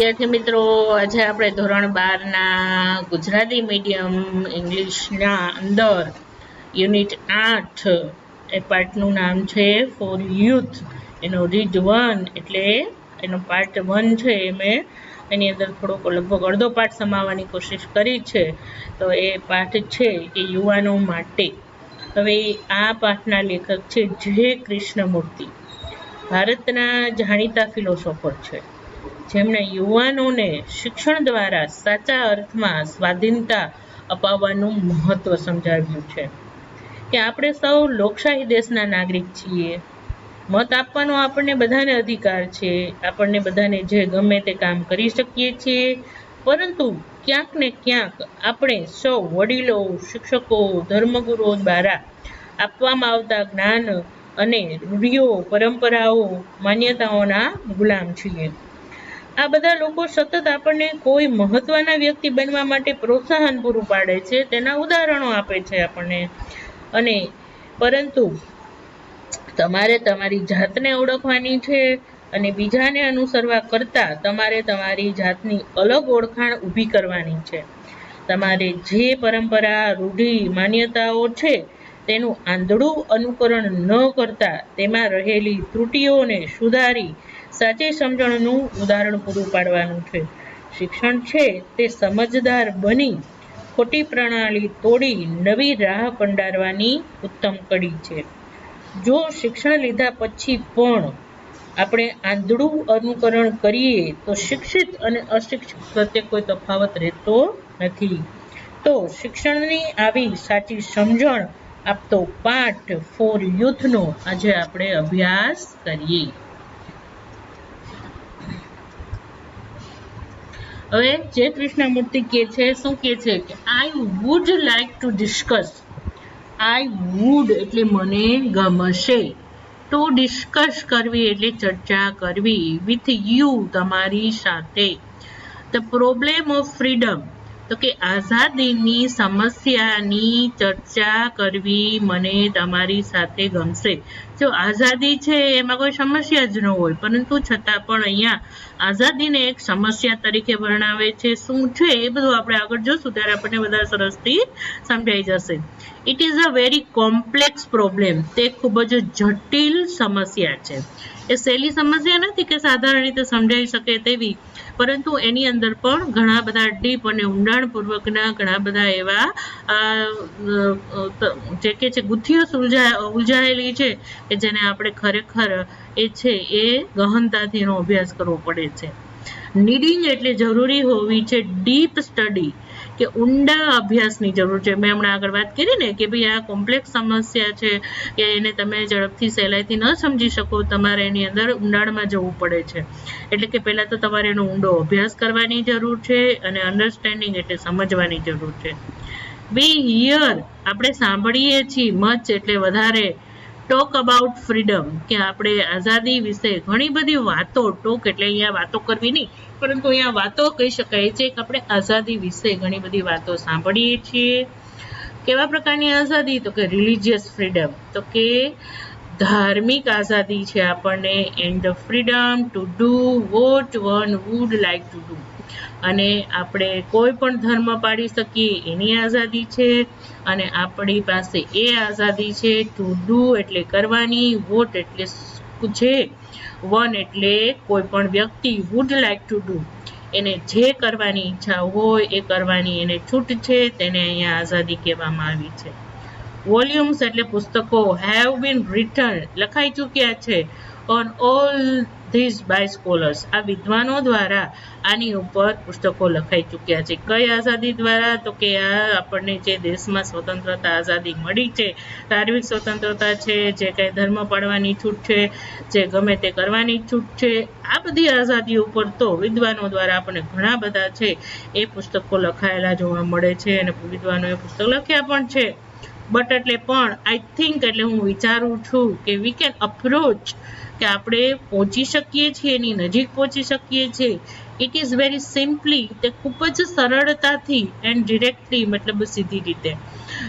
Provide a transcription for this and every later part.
વિદ્યાર્થી મિત્રો, આજે આપણે ધોરણ 12 ના ગુજરાતી મીડિયમ ઇંગ્લિશના અંદર યુનિટ 8 એ પાર્ટનું નામ છે ફોર યુથ. એનો રીડ 1 એટલે એનો પાર્ટ 1 છે. મેં એની અંદર થોડોક લગભગ અડધો પાઠ સમાવવાની કોશિશ કરી છે. તો એ પાઠ છે એ યુવાનો માટે. હવે આ પાઠના લેખક છે જે કૃષ્ણમૂર્તિ. ભારતના જાણીતા ફિલોસોફર છે, જેમણે યુવાનોને શિક્ષણ દ્વારા સાચા અર્થમાં સ્વાધીનતા અપાવવાનું મહત્વ સમજાવ્યું છે કે આપણે સૌ લોકશાહી દેશના નાગરિક છીએ. મત આપવાનો આપણને બધાને અધિકાર છે. આપણને બધાને જે ગમે તે કામ કરી શકીએ છીએ, પરંતુ ક્યાંક ને ક્યાંક આપણે સૌ વડીલો, શિક્ષકો, ધર્મગુરુઓ દ્વારા આપવામાં આવતા જ્ઞાન અને રૂઢિઓ, પરંપરાઓ, માન્યતાઓના ગુલામ છીએ. આ બધા લોકો સતત આપણને કોઈ મહત્વના વ્યક્તિ બનવા માટે પ્રોત્સાહન પૂરું પાડે છે, તેના ઉદાહરણો આપે છે આપણને. અને પરંતુ તમારે તમારી જાતને ઓળખવાની છે અને બીજાને અનુસરવા કરતાં તમારે તમારી જાતની અલગ ઓળખાણ ઊભી કરવાની છે. તમારે જે પરંપરા, રૂઢિ, માન્યતાઓ છે તેનું આંધળું અનુકરણ ન કરતા તેમાં રહેલી ત્રુટિઓને સુધારી સાચી સમજણનું ઉદાહરણ પૂરું પાડવાનું છે. શિક્ષણ છે તે સમજદાર બની ખોટી પ્રણાલી તોડી નવી રાહ કંડારવાની ઉત્તમ કડી છે. જો શિક્ષણ લીધા પછી પણ આપણે આંધળું અનુકરણ કરીએ તો શિક્ષિત અને અશિક્ષિત પ્રત્યે કોઈ તફાવત રહેતો નથી. તો શિક્ષણની આવી સાચી સમજણ આપતો પાઠ ફોર યુથનો આજે આપણે અભ્યાસ કરીએ. હવે જે કૃષ્ણમૂર્તિ કહે છે, શું કહે છે કે I would like to discuss. I would એટલે મને ગમશે, ટુ ડિસ્કસ કરવી એટલે ચર્ચા કરવી, વિથ યુ તમારી સાથે, ધ પ્રોબ્લેમ ઓફ ફ્રીડમ તો કે આઝાદીની સમસ્યાની ચર્ચા કરવી મને તમારી સાથે ગમશે. જો આઝાદી છે એમાં કોઈ સમસ્યા જ ન હોય, પરંતુ છતાં પણ અહીંયા આઝાદીને એક સમસ્યા તરીકે વર્ણવે છે. શું છે એ બધું આપણે આગળ જોશું ત્યારે આપણને વધારે સરસથી સમજાઈ જશે. It is a very complex problem. તે ખૂબ જ જટિલ સમસ્યા છે. એ સહેલી સમસ્યા નથી કે સાધારણ રીતે સમજાઈ શકે તેવી, પરંતુ એની અંદર પણ ઘણા બધા ડીપ અને ઊંડાણપૂર્વકના ઘણા બધા એવા જે કે છે ગુથીઓ ઉલઝાયેલી છે કે જેને આપણે ખરેખર એ છે એ ગહનતાથી એનો અભ્યાસ કરવો પડે છે. નીડિંગ એટલે જરૂરી હોવી છે, ડીપ સ્ટડી કે ઊંડા અભ્યાસની જરૂર છે. મેં હમણાં આગળ વાત કરી ને કે ભાઈ આ કોમ્પ્લેક્સ સમસ્યા છે કે એને તમે ઝડપથી સહેલાઈથી ન સમજી શકો, તમારે એની અંદર ઊંડાણમાં જવું પડે છે. એટલે કે પહેલાં તો તમારે એનો ઊંડો અભ્યાસ કરવાની જરૂર છે અને અન્ડરસ્ટેન્ડિંગ એટલે સમજવાની જરૂર છે. વી હિયર આપણે સાંભળીએ છીએ, મચ એટલે વધારે, ટોક અબાઉટ ફ્રીડમ કે આપણે આઝાદી વિશે ઘણી બધી વાતો, ટોક એટલે અહીંયા વાતો કરવી નહીં, પરંતુ અહીંયા વાતો કહી શકાય છે કે આપણે આઝાદી વિશે ઘણી બધી વાતો સાંભળીએ છીએ. કેવા પ્રકારની આઝાદી? તો કે રિલિજિયસ ફ્રીડમ, તો કે ધાર્મિક આઝાદી છે આપણને. And the freedom to do vote one would like to do, અને આપણે કોઈ પણ ધર્મ પાડી શકીએ એની આઝાદી છે. અને આપણી પાસે એ આઝાદી છે ટુ ડુ એટલે કરવાની, વોટ એટલે છે, વન એટલે કોઈ પણ વ્યક્તિ, વુડ લાઈક ટુ ડુ એને જે કરવાની ઈચ્છા હોય એ કરવાની એને છૂટ છે. તેને અહીંયા આઝાદી કહેવામાં આવી છે. વોલ્યુમ્સ એટલે પુસ્તકો, હેવ બીન રિટન લખાઈ ચૂક્યા છે, on all these by scholars આ વિદ્વાનો દ્વારા આની ઉપર પુસ્તકો લખાઈ ચૂક્યા છે. કઈ આઝાદી દ્વારા? તો કે આ આપણને જે દેશમાં સ્વતંત્રતા આઝાદી મળી છે, ધાર્મિક સ્વતંત્રતા છે, જે કંઈ ધર્મ પાળવાની છૂટ છે, જે ગમે તે કરવાની છૂટ છે, આ બધી આઝાદી ઉપર તો વિદ્વાનો દ્વારા આપણને ઘણા બધા છે એ પુસ્તકો લખાયેલા જોવા મળે છે અને વિદ્વાનોએ પુસ્તક લખ્યા પણ છે. બટ એટલે પણ, આઈ થિંક એટલે હું વિચારું છું કે વી કેન અપ્રોચ કે આપણે પહોંચી શકીએ છીએ, એની નજીક પહોંચી શકીએ છીએ. ઇટ ઇઝ વેરી સિમ્પલી, તે ખૂબ જ સરળતાથી એન્ડ ડિરેક્ટલી મતલબ સીધી રીતે.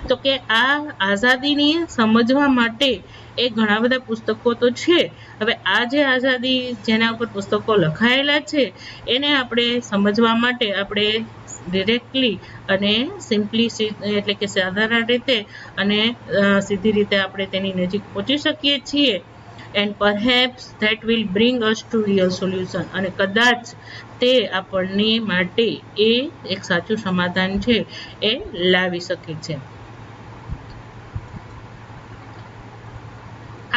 તો કે આ આઝાદીને સમજવા માટે એ ઘણા બધા પુસ્તકો તો છે. હવે આ જે આઝાદી જેના ઉપર પુસ્તકો લખાયેલા છે એને આપણે સમજવા માટે આપણે ડિરેક્ટલી અને સિમ્પલી એટલે કે સાધારણ રીતે અને સીધી રીતે આપણે તેની નજીક પહોંચી શકીએ છીએ. And perhaps that will bring us to real solution, અને કદાચ તે આપણને માટે એ એક સાચું સમાધાન છે એ લાવી શકે છે.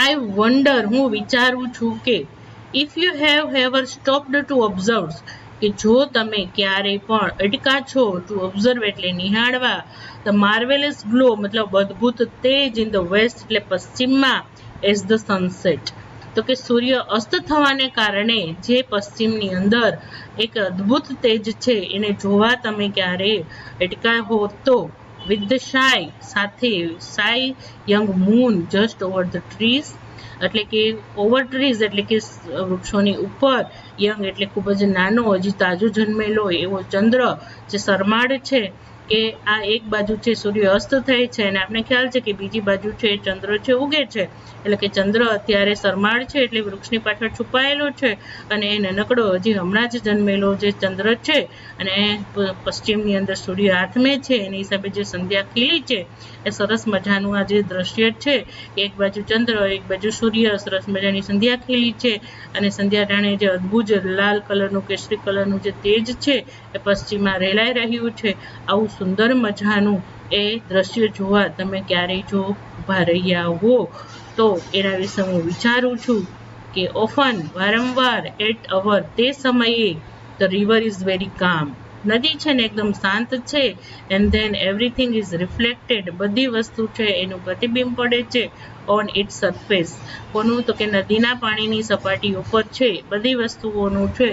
I wonder, હું વિચારું છું કે if you have ever stopped to observe, કે જો તમે ક્યારેય પણ અટકા છો, to observe એટલે નિહાળવા, the marvelous glow મતલબ અદ્ભુત તેજ in the west એટલે પશ્ચિમમાં, as the sunset, તો કે સૂર્ય અસ્ત થવાને કારણે જે પશ્ચિમની અંદર એક અદ્ભુત તેજ છે એને જોવા તમે ક્યારેય અટકા હો તો, with the shy સાથે shy young moon just over the trees, એટલે કે ઓવર ટ્રીઝ એટલે કે વૃક્ષોની ઉપર, યંગ એટલે ખૂબ જ નાનો હજી તાજો જન્મેલો એવો ચંદ્ર જે શરમાળ છે કે આ એક બાજુ છે સૂર્ય અસ્ત થાય છે અને આપણે ખ્યાલ છે કે બીજી બાજુ છે ચંદ્ર છે ઉગે છે, એટલે કે ચંદ્ર અત્યારે શરમાળ છે એટલે વૃક્ષની પાછળ છુપાયેલો છે અને એ નાનકડો હજી હમણાં જ જન્મેલો જે ચંદ્ર છે અને પશ્ચિમની અંદર સૂર્ય આથમે છે એની હિસાબે જે સંધ્યા ખીલી છે એ સરસ મજાનું આ જે દ્રશ્ય છે, એક બાજુ ચંદ્ર એક બાજુ સૂર્ય, સરસ મજાની સંધ્યા ખીલી છે અને સંધ્યા ટાણે જે અદ્ભુત લાલ કલરનું કેસરી કલરનું જે તેજ છે એ પશ્ચિમમાં રેલાઈ રહ્યું છે. આવું સુંદર મજાનું એ દ્રશ્ય જોવા તમે ક્યારેય જો ઊભા રહ્યા હો તો એના વિશે હું વિચારું છું કે ઓફન વારંવાર એટ અવર તે સમયે ધ રિવર ઇઝ વેરી કામ, નદી છે ને એકદમ શાંત છે, and then everything is reflected, બધી વસ્તુ છે એનું પ્રતિબિંબ પડે છે ઓન ઇટ સરફેસ, કોનું તો કે નદીના પાણીની સપાટી ઉપર છે બધી વસ્તુઓનું છે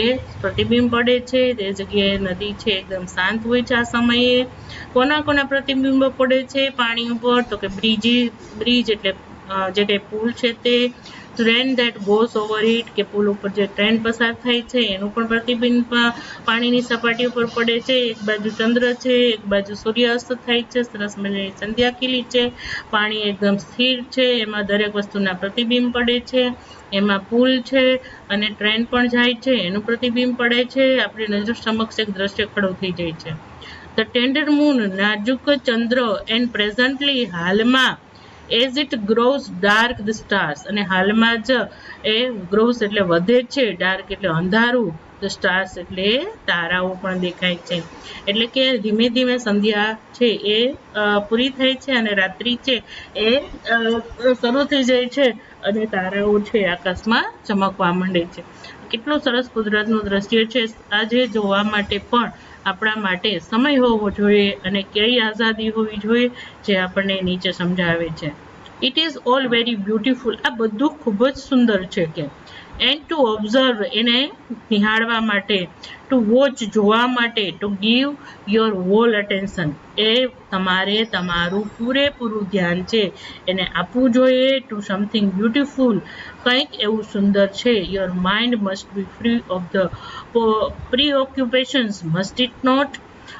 એ પ્રતિબિંબ પડે છે. તે જગ્યાએ નદી છે એકદમ શાંત હોય છે આ સમયે. કોના પ્રતિબિંબ પડે છે પાણી ઉપર, તો કે બ્રિજ એટલે જે કંઈ પુલ છે તે, train that goes over it કે પુલ ઉપર જે ટ્રેન પસાર થાય છે એનું પણ પ્રતિબિંબ પાણીની સપાટી ઉપર પડે છે. એક બાજુ ચંદ્ર છે એક બાજુ સૂર્યાસ્ત થાય છે, સરસ મજાની સંધ્યા ખીલી છે, પાણી એકદમ સ્થિર છે એમાં દરેક વસ્તુના પ્રતિબિંબ પડે છે, એમાં પુલ છે અને ટ્રેન પણ જાય છે એનું પ્રતિબિંબ પડે છે, આપણી નજર સમક્ષ એક દ્રશ્ય ખડું થઈ જાય છે. ધ ટેન્ડર મૂન નાજુક ચંદ્ર એન્ડ પ્રેઝન્ટલી હાલમાં, as it grows dark the stars, અને હાલમાં જ એ ગ્રોઝ એટલે વધે છે, ડાર્ક એટલે અંધારું, ધ સ્ટાર્સ એટલે તારાઓ પણ દેખાય છે. એટલે કે ધીમે ધીમે સંધ્યા છે એ પૂરી થાય છે અને રાત્રિ છે એ શરૂ થઈ જાય છે અને તારાઓ છે આકાશમાં ચમકવા માંડે છે. કેટલું સરસ કુદરતનું દ્રશ્ય છે. આજે જોવા માટે પણ આપણા માટે સમય હોવો જોઈએ અને કઈ આઝાદી હોવી જોઈએ જે આપણને નીચે સમજાવે છે. It is all very beautiful, આ બધું ખૂબ જ સુંદર છે કે, એન્ડ ટુ ઓબ્ઝર્વ એને નિહાળવા માટે, ટુ વોચ જોવા માટે, to give your whole attention એ તમારે તમારું પૂરેપૂરું ધ્યાન છે એને આપવું જોઈએ. ટુ સમથિંગ બ્યુટીફુલ, કંઈક એવું સુંદર છે. Your mind must be free of the preoccupations must it not.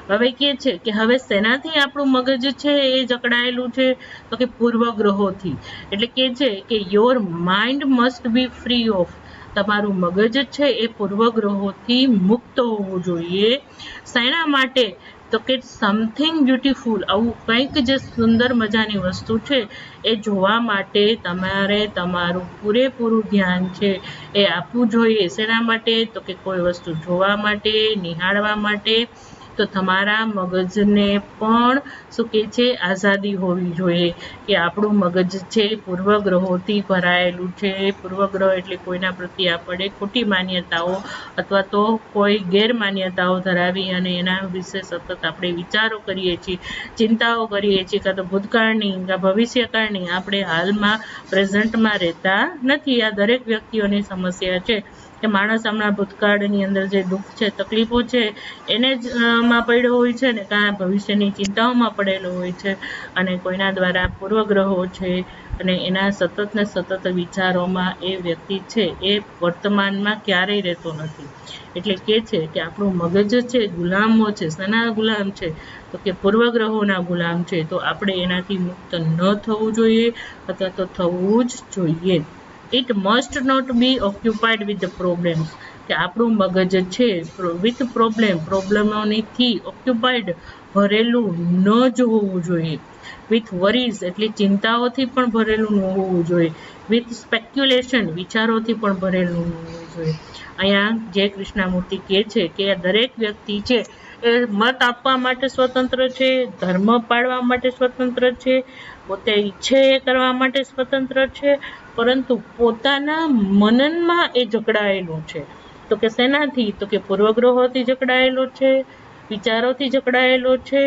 હવે કે છે કે હવે શેનાથી આપણું મગજ છે એ જકડાયેલું છે, તો કે પૂર્વગ્રહોથી. એટલે કે છે કે your mind must be free of, તમારું મગજ છે એ પૂર્વગ્રહોથી મુક્ત હોવું જોઈએ. શેના માટે, તો કે સમથિંગ બ્યુટીફુલ, આવું કંઈક જે સુંદર મજાની વસ્તુ છે એ જોવા માટે તમારે તમારું પૂરેપૂરું ધ્યાન છે એ આપવું જોઈએ. શેના માટે, તો કે કોઈ વસ્તુ જોવા માટે, નિહાળવા માટે. તો તમારા મગજને પણ શું કહે છે આઝાદી હોવી જોઈએ કે આપણું મગજ છે પૂર્વગ્રહોથી ભરાયેલું છે. પૂર્વગ્રહ એટલે કોઈના પ્રત્યે આપણે ખોટી માન્યતાઓ અથવા તો કોઈ ગેરમાન્યતાઓ ધરાવી અને એના વિશે સતત આપણે વિચારો કરીએ છીએ, ચિંતાઓ કરીએ છીએ, કાં તો ભૂતકાળની કાં ભવિષ્યકાળની, આપણે હાલમાં પ્રેઝન્ટમાં રહેતા નથી. આ દરેક વ્યક્તિઓની સમસ્યા છે કે માણસ હમણાં ભૂતકાળની અંદર જે દુઃખ છે તકલીફો છે એને જ માં પડ્યો હોય છે ને કાં ભવિષ્યની ચિંતાઓમાં પડેલો હોય છે અને કોઈના દ્વારા પૂર્વગ્રહો છે અને એના સતત ને સતત વિચારોમાં એ વ્યક્તિ છે એ વર્તમાનમાં ક્યારેય રહેતો નથી. એટલે કે છે કે આપણું મગજ છે ગુલામો છે. શેના ગુલામ છે? તો કે પૂર્વગ્રહોના ગુલામ છે. તો આપણે એનાથી મુક્ત ન થવું જોઈએ અથવા તો થવું જ જોઈએ. It must not be occupied with the problems, કે આપણું મગજ છે વિથ પ્રોબ્લેમોથી ઓક્યુપાઈડ ભરેલું ન જ હોવું જોઈએ. વિથ વરીઝ એટલે ચિંતાઓથી પણ ભરેલું ન હોવું જોઈએ. વિથ સ્પેક્યુલેશન વિચારોથી પણ ભરેલું ન હોવું જોઈએ. અહીંયા જે કૃષ્ણામૂર્તિ કહે છે કે દરેક વ્યક્તિ છે એ મત આપવા માટે સ્વતંત્ર છે, ધર્મ પાળવા માટે સ્વતંત્ર છે, પોતે ઈચ્છે એ કરવા માટે સ્વતંત્ર છે, પરંતુ પોતાના મનનમાં એ જકડાયેલું છે. તો કે શેનાથી? તો કે પૂર્વગ્રહોથી જકડાયેલો છે, વિચારોથી જકડાયેલો છે,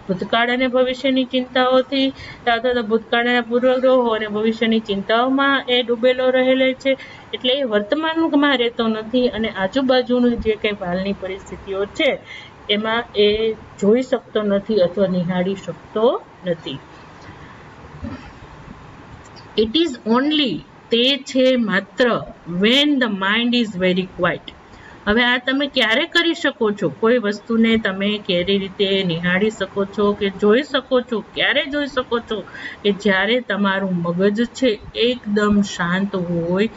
ભૂતકાળ અને ભવિષ્યની ચિંતાઓથી અથવા ભૂતકાળના પૂર્વગ્રહો અને ભવિષ્યની ચિંતાઓમાં એ ડૂબેલો રહેલો છે. એટલે એ વર્તમાનમાં રહેતો નથી અને આજુબાજુની જે કંઈ હાલની પરિસ્થિતિઓ છે એમાં એ જોઈ શકતો નથી અથવા નિહાળી શકતો નથી. ઇટ ઇઝ ઓનલી, તે છે માત્ર, when the mind is very quite. હવે આ તમે ક્યારે કરી શકો છો? કોઈ વસ્તુને તમે કેવી રીતે નિહાળી શકો છો કે જોઈ શકો છો? ક્યારે જોઈ શકો છો? કે જ્યારે તમારું મગજ છે એકદમ શાંત હોય,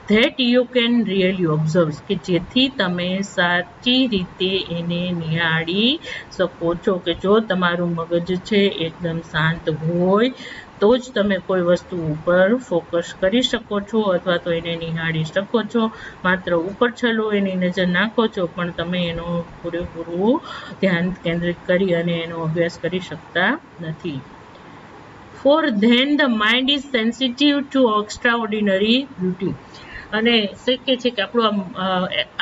that you can really observe, કે જેથી તમે સાચી રીતે એને નિહાળી શકો છો. કે જો તમારું મગજ છે એકદમ શાંત હોય તો જ તમે કોઈ વસ્તુ ઉપર ફોકસ કરી શકો છો અથવા તો એને નિહાળી શકો છો. માત્ર ઉપર છલો એની નજર નાખો છો પણ તમે એનો પૂરેપૂરું ધ્યાન કેન્દ્રિત કરી અને એનો અભ્યાસ કરી શકતા નથી. For then the mind is sensitive to extraordinary beauty. અને શું કહે છે કે આપણું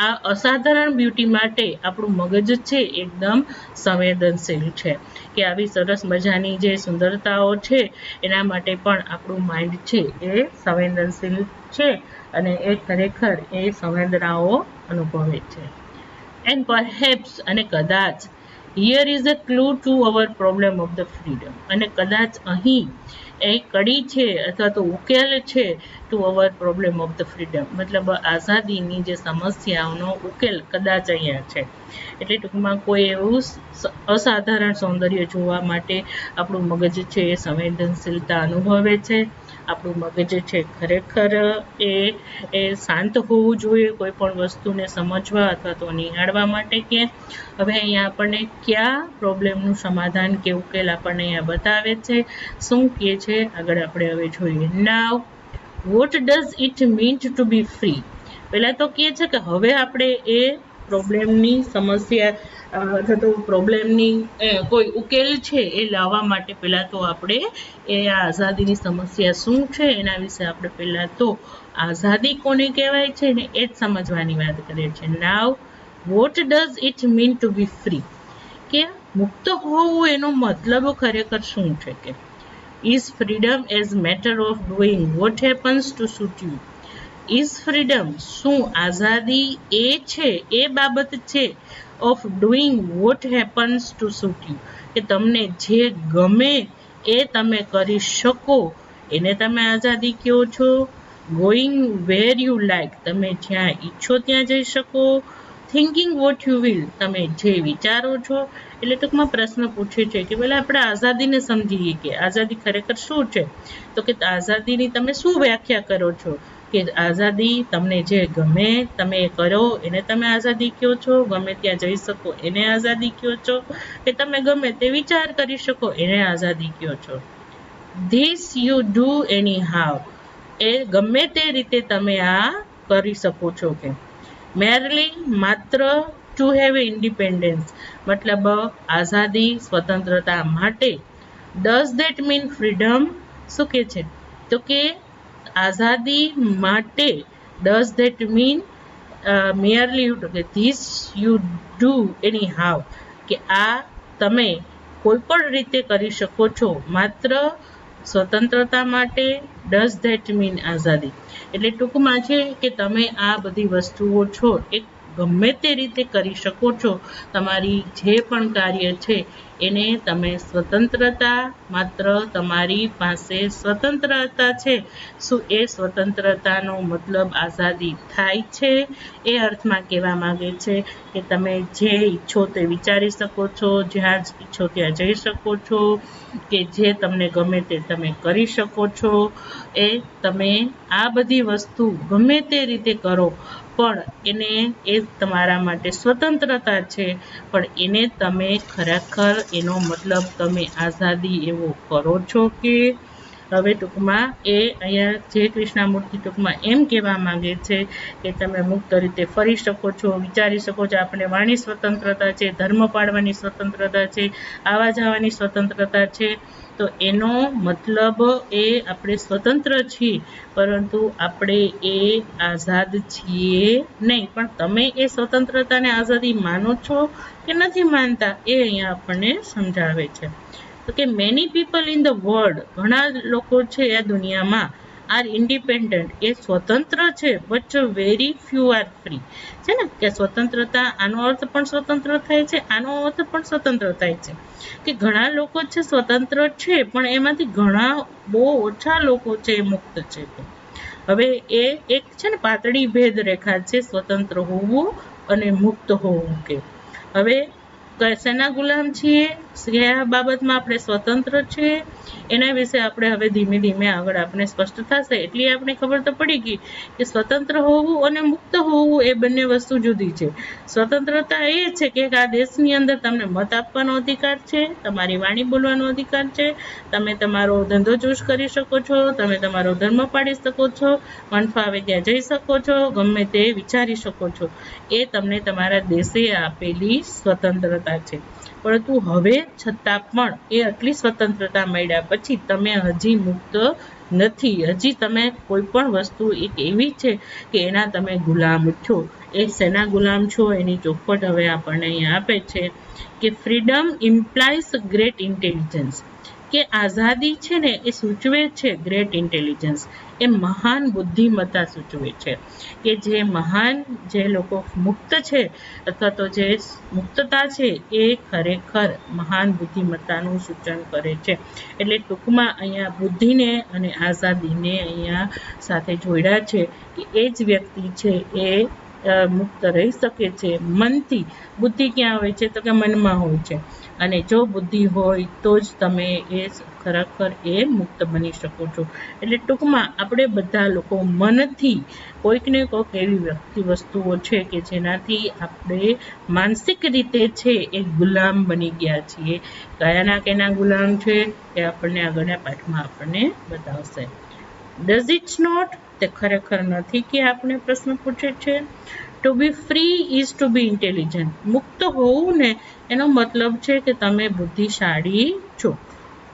આ અસાધારણ બ્યુટી માટે આપણું મગજ છે એકદમ સંવેદનશીલ છે. કે આવી સરસ મજાની જે સુંદરતાઓ છે એના માટે પણ આપણું માઇન્ડ છે એ સંવેદનશીલ છે અને એ ખરેખર એ સંવેદનાઓ અનુભવે છે. એન્ડ પરહેપ્સ, અને કદાચ, here is a clue to our problem of the freedom, અને કદાચ અહીં એ કડી છે અથવા તો ઉકેલ છે to our problem of the freedom, મતલબ આઝાદીની જે સમસ્યાઓનો ઉકેલ કદાચ અહીંયા છે. એટલે ટૂંકમાં કોઈ એવું અસાધારણ સૌંદર્ય જોવા માટે આપણું મગજ છે એ સંવેદનશીલતા અનુભવે છે. આપણું મગજ છે ખરેખર એ શાંત હોવું જોઈએ કોઈ પણ વસ્તુને સમજવા અથવા તો નિહાળવા માટે. કે હવે અહીંયા આપણને કયા પ્રોબ્લેમનું સમાધાન કે ઉકેલ આપણને અહીંયા બતાવે છે, શું કહે છે આગળ આપણે હવે જોઈએ. Now what does it mean to be free. પહેલા તો કહે છે કે હવે આપણે એ પ્રોબ્લેમની સમસ્યા અથવા તો પ્રોબ્લેમની કોઈ ઉકેલ છે એ લાવવા માટે પહેલા તો આપણે એ આઝાદીની સમસ્યા શું છે એના વિશે આપણે પહેલા તો આઝાદી કોને કહેવાય છે ને એ જ સમજવાની વાત કરે છે. Now what does it mean to be free, કે મુક્ત હોવું એનો મતલબ ખરેખર શું છે. કે is freedom as matter of doing what happens to suit you. Is freedom, શું આઝાદી એ છે, એ બાબત છે, of doing what happens to suit you, કે તમને જે ગમે એ તમે કરી શકો એને તમે આઝાદી કહો છો. ગોઈંગ વેર યુ લાઈક, તમે જ્યાં ઈચ્છો ત્યાં જઈ શકો. થિંકિંગ વોટ યુ વિલ, તમે જે વિચારો છો. એટલે ટૂંકમાં પ્રશ્ન પૂછે છે કે પહેલાં આપણે આઝાદીને સમજીએ કે આઝાદી ખરેખર શું છે. તો કે આઝાદીની તમે શું વ્યાખ્યા કરો છો? કે આઝાદી તમને જે ગમે તમે એ કરો એને તમે આઝાદી કહો છો. ગમે ત્યાં જઈ શકો એને આઝાદી કહો છો. કે તમે ગમે તે વિચાર કરી શકો એને આઝાદી કહો છો. ધીસ યુ ડુ એની હાવ, એ ગમે તે રીતે તમે આ કરી શકો છો. કે મેરલી, માત્ર, ટુ હેવ ઇન્ડિપેન્ડન્સ, મતલબ આઝાદી સ્વતંત્રતા માટે. ડઝ ધેટ મીન ફ્રીડમ, શું કહે છે તો કે આઝાદી માટે ડઝ ધેટ મીન મેયરલી કે ધીસ યુ ડુ એની હાવ, કે આ તમે કોઈ પણ રીતે કરી શકો છો માત્ર સ્વતંત્રતા માટે. ડઝ ધેટ મીન આઝાદી, એટલે ટૂંકમાં છે કે તમે આ બધી વસ્તુઓ છો એ ગમે તે રીતે કરી શકો છો. તમારી જે પણ કાર્ય છે એને તમે સ્વતંત્રતા, માત્ર તમારી પાસે સ્વતંત્રતા છે, શું એ સ્વતંત્રતાનો મતલબ આઝાદી થાય છે? એ અર્થમાં કહેવા માંગે છે કે તમે જે ઈચ્છો તે વિચારી શકો છો, જ્યાં ઈચ્છો ત્યાં જઈ શકો છો, કે જે તમને ગમે તે તમે કરી શકો છો. એ તમે આ બધી વસ્તુ ગમે તે રીતે કરો, પણ એ તમારા માટે સ્વતંત્રતા છે, પણ એને તમે ખરેખર એનો મતલબ તમે આઝાદી એવો કરો છો કે? હવે ટૂંકમાં અહીંયા જે કૃષ્ણમૂર્તિ ટૂંકમાં એમ કહેવા માંગે છે કે તમે મુક્ત રીતે ફરી શકો છો, વિચારી શકો છો. આપણે વાણી સ્વતંત્રતા છે, ધર્મ પાળવાની સ્વતંત્રતા છે, આવવા જવાની સ્વતંત્રતા છે. તો એનો મતલબ આપણે સ્વતંત્ર છીએ, પરંતુ આપણે એ આઝાદ છીએ નહીં. પણ તમે એ સ્વતંત્રતાને આઝાદી માનો છો કે નથી માનતા, એ અહીંયા આપણને સમજાવે છે. તો કે many people in the world, ઘણા લોકો છે આ દુનિયામાં, આર ઇન્ડિપેન્ડન્ટ, એ સ્વતંત્ર છે, but very few R free. છે ને કે સ્વતંત્રતા, આનો અર્થ પણ સ્વતંત્ર થાય છે, આનો અર્થ પણ સ્વતંત્ર થાય છે. કે ઘણા લોકો છે સ્વતંત્ર છે, પણ એમાંથી ઘણા બહુ ઓછા લોકો છે એ મુક્ત છે. હવે એ એક છે ને પાતળી ભેદ રેખા છે સ્વતંત્ર હોવું અને મુક્ત હોવું. કે હવે શેના ગુલામ છીએ, કયા બાબતમાં આપણે સ્વતંત્ર છીએ, એના વિશે આપણે હવે ધીમે ધીમે આગળ આપણે સ્પષ્ટ થશે. એટલી આપણે ખબર તો પડી ગઈ કે સ્વતંત્ર હોવું અને મુક્ત હોવું એ બંને વસ્તુ જુદી છે. સ્વતંત્રતા એ છે કે આ દેશની અંદર તમને મત આપવાનો અધિકાર છે, તમારી વાણી બોલવાનો અધિકાર છે, તમે તમારો ધંધો ચૂઝ કરી શકો છો, તમે તમારો ધર્મ પાડી શકો છો, મન ફાવે ત્યાં જઈ શકો છો, ગમે તે વિચારી શકો છો. એ તમને તમારા દેશે આપેલી સ્વતંત્રતા છે. પરંતુ હવે છતાં પણ એ આટલી સ્વતંત્રતા મળ્યા પછી તમે હજી મુક્ત નથી. હજી તમે કોઈ પણ વસ્તુ એક એવી છે કે એના તમે ગુલામ છો. એ શેના ગુલામ છો એની ચોખવટ હવે આપણને અહીંયા આપે છે કે ફ્રીડમ ઇમ્પ્લાઇઝ ગ્રેટ ઇન્ટેલિજન્સ. કે આઝાદી છે ને એ સૂચવે છે ગ્રેટ ઇન્ટેલિજન્સ, એ મહાન બુદ્ધિમત્તા સૂચવે છે. કે જે મહાન, જે લોકો મુક્ત છે અથવા તો જે મુક્તતા છે એ ખરેખર મહાન બુદ્ધિમત્તાનું સૂચન કરે છે. એટલે ટૂંકમાં અહીંયા બુદ્ધિને અને આઝાદીને અહીંયા સાથે જોડ્યા છે કે એ જ વ્યક્તિ છે એ મુક્ત રહી શકે છે મનથી. બુદ્ધિ ક્યાં હોય છે તો કે મનમાં હોય છે, અને જો બુદ્ધિ હોય તો જ તમે ખરેખર મુક્ત બની શકો છો. એટલે ટૂંકમાં આપણે બધા લોકો મનથી કોઈક ને કોઈક એવી વસ્તુઓ છે કે જેનાથી આપણે માનસિક રીતે છે એ ગુલામ બની ગયા છીએ. કયાના કેના ગુલામ છે એ આપણને આગળના પાઠમાં આપણને બતાવશે. ડઝ ઇટ નોટ, તે ખરેખર નથી કે આપણે પ્રશ્ન પૂછે છે. To be free is to be intelligent. મુક્ત હોવું ને એનો મતલબ છે કે તમે બુદ્ધિશાળી છો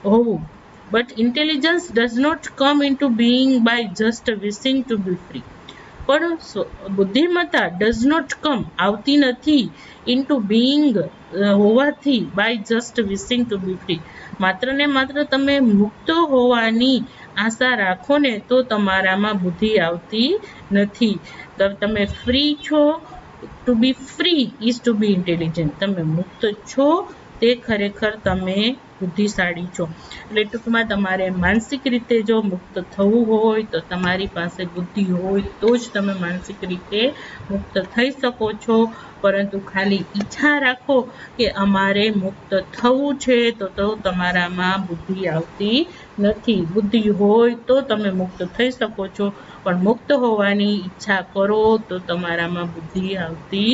હોવું. But intelligence does not come into being by just wishing to be free. પણ બુદ્ધિમત્તા ડઝ નોટ કમ, આવતી નથી, ઇન્ટુ બીઇંગ, હોવાથી, by just wishing to be free. માત્ર ને માત્ર તમે મુક્ત હોવાની આશા રાખો ને તો તમારામાં બુદ્ધિ આવતી નથી. તમે ફ્રી છો. To be free is to be intelligent. તમે મુક્ત છો તે ખરેખર તમે બુદ્ધિશાળી છો. એટલે ટૂંકમાં તમારે માનસિક રીતે જો મુક્ત થવું હોય તો તમારી પાસે બુદ્ધિ હોય તો જ તમે માનસિક રીતે મુક્ત થઈ શકો છો. પરંતુ ખાલી ઈચ્છા રાખો કે અમારે મુક્ત થવું છે તો તમારામાં બુદ્ધિ આવતી નથી. બુદ્ધિ હોય તો તમે મુક્ત થઈ શકો છો, પણ મુક્ત હોવાની ઈચ્છા કરો તો તમારામાં બુદ્ધિ આવતી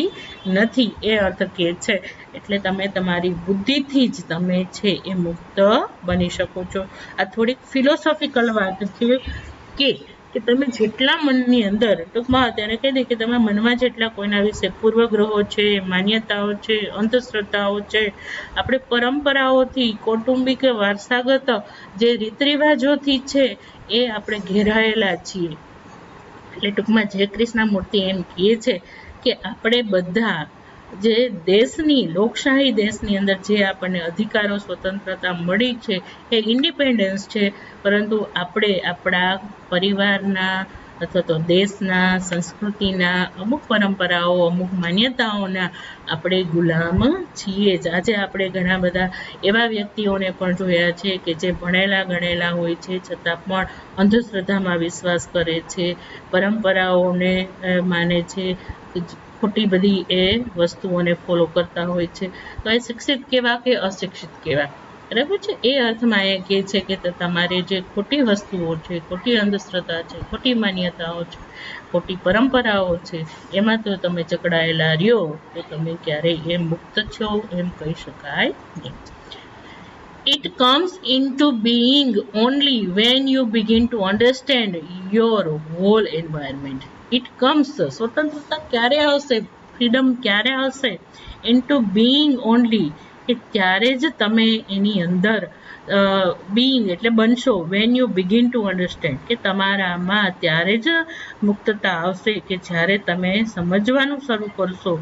નથી. એ અર્થ કે છે. એટલે તમે તમારી બુદ્ધિથી જ તમે છે એ મુક્ત બની શકો છો. આ થોડીક ફિલોસોફિકલ વાત છે કે તમે જેટલા મનની અંદર, ટૂંકમાં અત્યારે કહી દે કે તમે મનમાં જેટલા કોઈના વિશે પૂર્વગ્રહો છે, માન્યતાઓ છે, અંધશ્રદ્ધાઓ છે, આપણે પરંપરાઓથી, કૌટુંબિક વારસાગત જે રીત રિવાજોથી છે એ આપણે ઘેરાયેલા છીએ. એટલે ટૂંકમાં જે કૃષ્ણમૂર્તિ એમ કહે છે કે આપણે બધા જે દેશની, લોકશાહી દેશની અંદર જે આપણને અધિકારો, સ્વતંત્રતા મળી છે એ ઇન્ડિપેન્ડન્સ છે. પરંતુ આપણે આપણા પરિવારના અથવા તો દેશના સંસ્કૃતિના અમુક પરંપરાઓ અમુક માન્યતાઓના આપણે ગુલામ છીએ જ. આજે આપણે ઘણા બધા એવા વ્યક્તિઓને પણ જોયા છે કે જે ભણેલા ગણેલા હોય છે છતાં પણ અંધશ્રદ્ધામાં વિશ્વાસ કરે છે, પરંપરાઓને માને છે, ખોટી બધી એ વસ્તુઓને ફોલો કરતા હોય છે. તો એ શિક્ષિત કેવા કે અશિક્ષિત કેવા? બરાબર છે. એ અર્થમાં એ કહે છે કે તમારે જે ખોટી વસ્તુઓ છે, ખોટી અંધશ્રદ્ધા છે, ખોટી માન્યતાઓ છે, ખોટી પરંપરાઓ છે, એમાં તો તમે જકડાયેલા રહ્યો તો તમે ક્યારેય એ મુક્ત છો એમ કહી શકાય નહીં. It comes into being only when you begin to understand your whole environment. It comes, સ્વતંત્રતા ક્યારે આવશે, ફ્રીડમ ક્યારે આવશે? into being only, કે ત્યારે જ તમે એની અંદર being એટલે બનશો, when you begin to understand, કે તમારામાં ત્યારે જ મુક્તતા આવશે કે જ્યારે તમે સમજવાનું શરૂ કરશો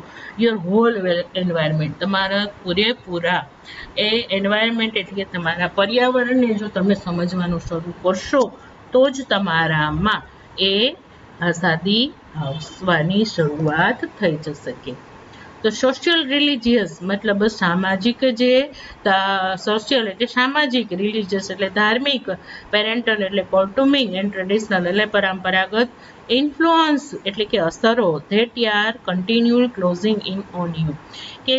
your whole environment, તમારા પૂરેપૂરા એ એન્વાયરમેન્ટ એટલે કે તમારા પર્યાવરણને જો તમે સમજવાનું શરૂ કરશો તો જ તમારામાં એ આઝાદી આવવાની શરૂઆત થઈ જશે. કે તો સોશિયલ રિલિજિયસ મતલબ સામાજિક, જે સોશિયલ એટલે સામાજિક, રિલિજિયસ એટલે ધાર્મિક, પેરેન્ટલ એટલે કૌટુંબિક, એન્ડ ટ્રેડિશનલ એટલે પરંપરાગત, ઇન્ફ્લુઅન્સ એટલે કે અસરો, that are કન્ટિન્યુઅલ closing in on you, કે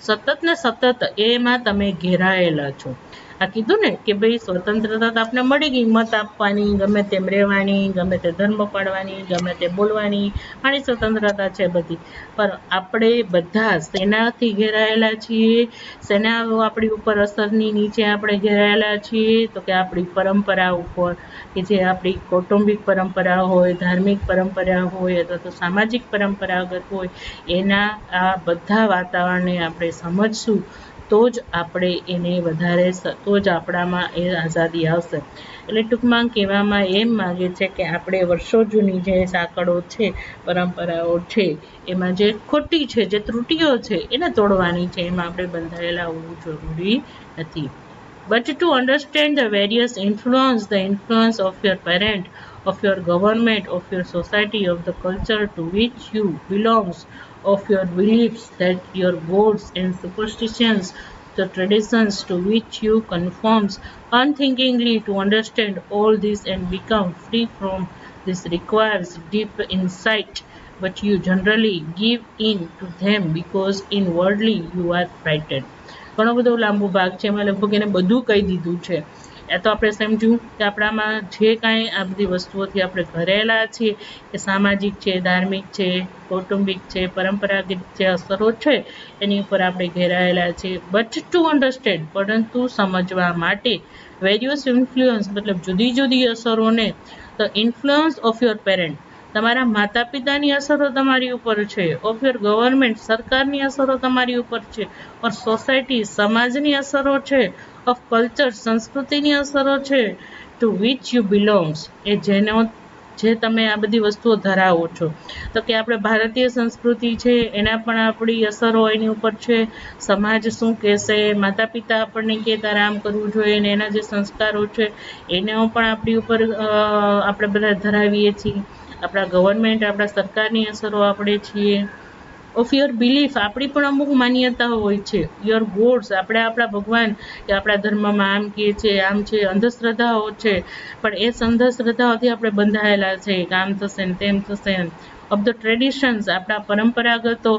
સતત ને સતત એમાં તમે ઘેરાયેલા છો. આ કીધું ને કે ભાઈ સ્વતંત્રતા તો આપણે મળી ગઈ, મત આપવાની, ગમે તેમ રહેવાની, ગમે તે ધર્મ પાડવાની, ગમે તે બોલવાની, આની સ્વતંત્રતા છે બધી. પણ આપણે બધા શેનાથી ઘેરાયેલા છીએ, શેના આપણી ઉપર અસરની નીચે આપણે ઘેરાયેલા છીએ? તો કે આપણી પરંપરા ઉપર, કે જે આપણી કૌટુંબિક પરંપરા હોય, ધાર્મિક પરંપરા હોય અથવા તો સામાજિક પરંપરાગત હોય, એના આ બધા વાતાવરણને આપણે સમજશું તો જ આપણે એને વધારે, તો જ આપણામાં એ આઝાદી આવશે. એટલે ટૂંકમાં કહેવામાં એમ માગે છે કે આપણે વર્ષો જૂની જે સાંકળો છે, પરંપરાઓ છે, એમાં જે ખોટી છે, જે ત્રુટીઓ છે, એને તોડવાની છે, એમાં આપણે બંધાયેલા હોવું જરૂરી નથી. But to understand the various influence, the influence of your parent, of your government, of your society, of the culture to which you belongs, of your beliefs, that your gods and superstitions, the traditions to which you conform, unthinkingly to understand all this and become free from this requires deep insight, but you generally give in to them because inwardly you are frightened. ઘણો બધો લાંબો ભાગ છે, એમાં લગભગ એને બધું કહી દીધું છે. એ તો આપણે સમજ્યું કે આપણામાં જે કાંઈ આ બધી વસ્તુઓથી આપણે ઘરેલા છીએ, એ સામાજિક છે, ધાર્મિક છે, કૌટુંબિક છે, પરંપરાગત જે અસરો છે એની ઉપર આપણે ઘેરાયેલા છીએ. બટ ટુ અન્ડરસ્ટેન્ડ, પરંતુ સમજવા માટે, વેરિયસ ઇન્ફ્લુઅન્સ મતલબ જુદી જુદી અસરોને, તો ઇન્ફ્લુઅન્સ ઓફ યોર પેરેન્ટ, તમારા માતા પિતાની અસરો તમારી ઉપર છે, ઓફ યોર ગવર્મેન્ટ, સરકારની અસરો તમારી ઉપર છે, ઓર સોસાયટી, સમાજની અસરો છે, ઓફ કલ્ચર, સંસ્કૃતિની અસરો છે, ટુ વિચ યુ બિલોંગ્સ, એ જેનો જે તમે આ બધી વસ્તુઓ ધરાવો છો. તો કે આપણે ભારતીય સંસ્કૃતિ છે એના પણ આપણી અસરો એની ઉપર છે, સમાજ શું કહેશે, માતા પિતા આપણને કહેતા આમ કરવું જોઈએ ને એના જે સંસ્કારો છે એનો પણ આપણી ઉપર આપણે બધા ધરાવીએ છીએ. આપણા ગવર્મેન્ટ, આપણા સરકારની અસરો આપણે છીએ. ઓફ યોર બિલીફ, આપણી પણ અમુક માન્યતાઓ હોય છે. યોર ગોડ્સ, આપણે આપણા ભગવાન કે આપણા ધર્મમાં આમ કહે છે, આમ છે, અંધશ્રદ્ધાઓ છે, પણ એ અંધશ્રદ્ધાઓથી આપણે બંધાયેલા છે કે આમ થશે ને તેમ થશે. ઓફ ધ ટ્રેડિશન્સ, આપણા પરંપરાગતો,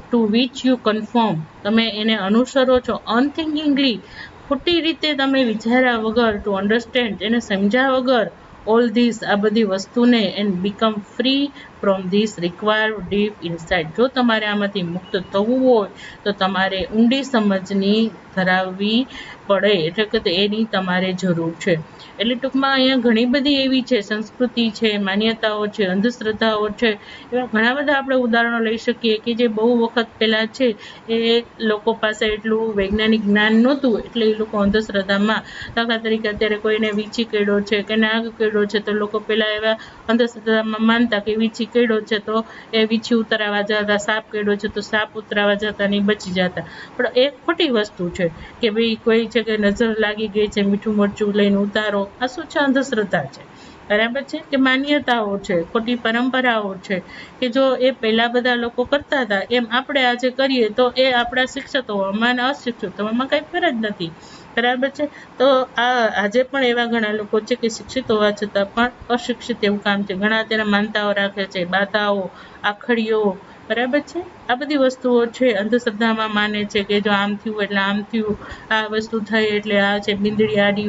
ટુ વિચ યુ કન્ફર્મ, તમે એને અનુસરો છો. અનથિંકિંગલી, ખોટી રીતે તમે વિચાર્યા વગર, ટુ અન્ડરસ્ટેન્ડ, એને સમજ્યા વગર, ઓલ ધીસ, આ બધી વસ્તુને, and become free from this required deep insight, જો તમારે આમાંથી મુક્ત થવું હોય તો તમારે ઊંડી સમજની ધરાવવી પડે, એટલે કે એની તમારે જરૂર છે. એટલે ટૂંકમાં અહીંયા ઘણી બધી એવી છે, સંસ્કૃતિ છે, માન્યતાઓ છે, અંધશ્રદ્ધાઓ છે, એવા ઘણા બધા આપણે ઉદાહરણો લઈ શકીએ કે જે બહુ વખત પહેલાં છે એ લોકો પાસે એટલું વૈજ્ઞાનિક જ્ઞાન નહોતું, એટલે એ લોકો અંધશ્રદ્ધામાં, દાખલા તરીકે અત્યારે કોઈને વીંછી કરડ્યો છે કે નાગ કરડ્યો છે તો લોકો પહેલાં એવા અંધશ્રદ્ધામાં માનતા કે વીંછી કરડ્યો છે તો એ વીંછી ઉતરાવા જતા, સાપ કરડ્યો છે તો સાપ ઉતરાવા જતા ને બચી જતા. પણ એ ખોટી વસ્તુ છે કે ભાઈ કોઈ છે કે નજર લાગી ગઈ છે, મીઠું મરચું લઈને ઉતારો, આ શું છે? અંધશ્રદ્ધા છે. બરાબર છે, કે માન્યતાઓ છે, ખોટી પરંપરાઓ છે, કે જો એ પહેલા બધા લોકો કરતા હતા એમ આપણે આજે કરીએ તો એ આપણા શિક્ષિતોમાં અને અશિક્ષિતોમાં કંઈ ફરક નથી. બરાબર છે, તો આજે પણ એવા ઘણા લોકો છે કે શિક્ષિત હોવા છતાં પણ અશિક્ષિત એવું કામ છે. ઘણા અત્યારે માનતાઓ રાખે છે, બાધાઓ, આખડીઓ, બરાબર છે, આ બધી વસ્તુઓ છે, અંધશ્રદ્ધામાં માને છે કે જો આમ થયું એટલે આમ થયું, આ વસ્તુ થઈ એટલે આ છે, બિંદડી આડી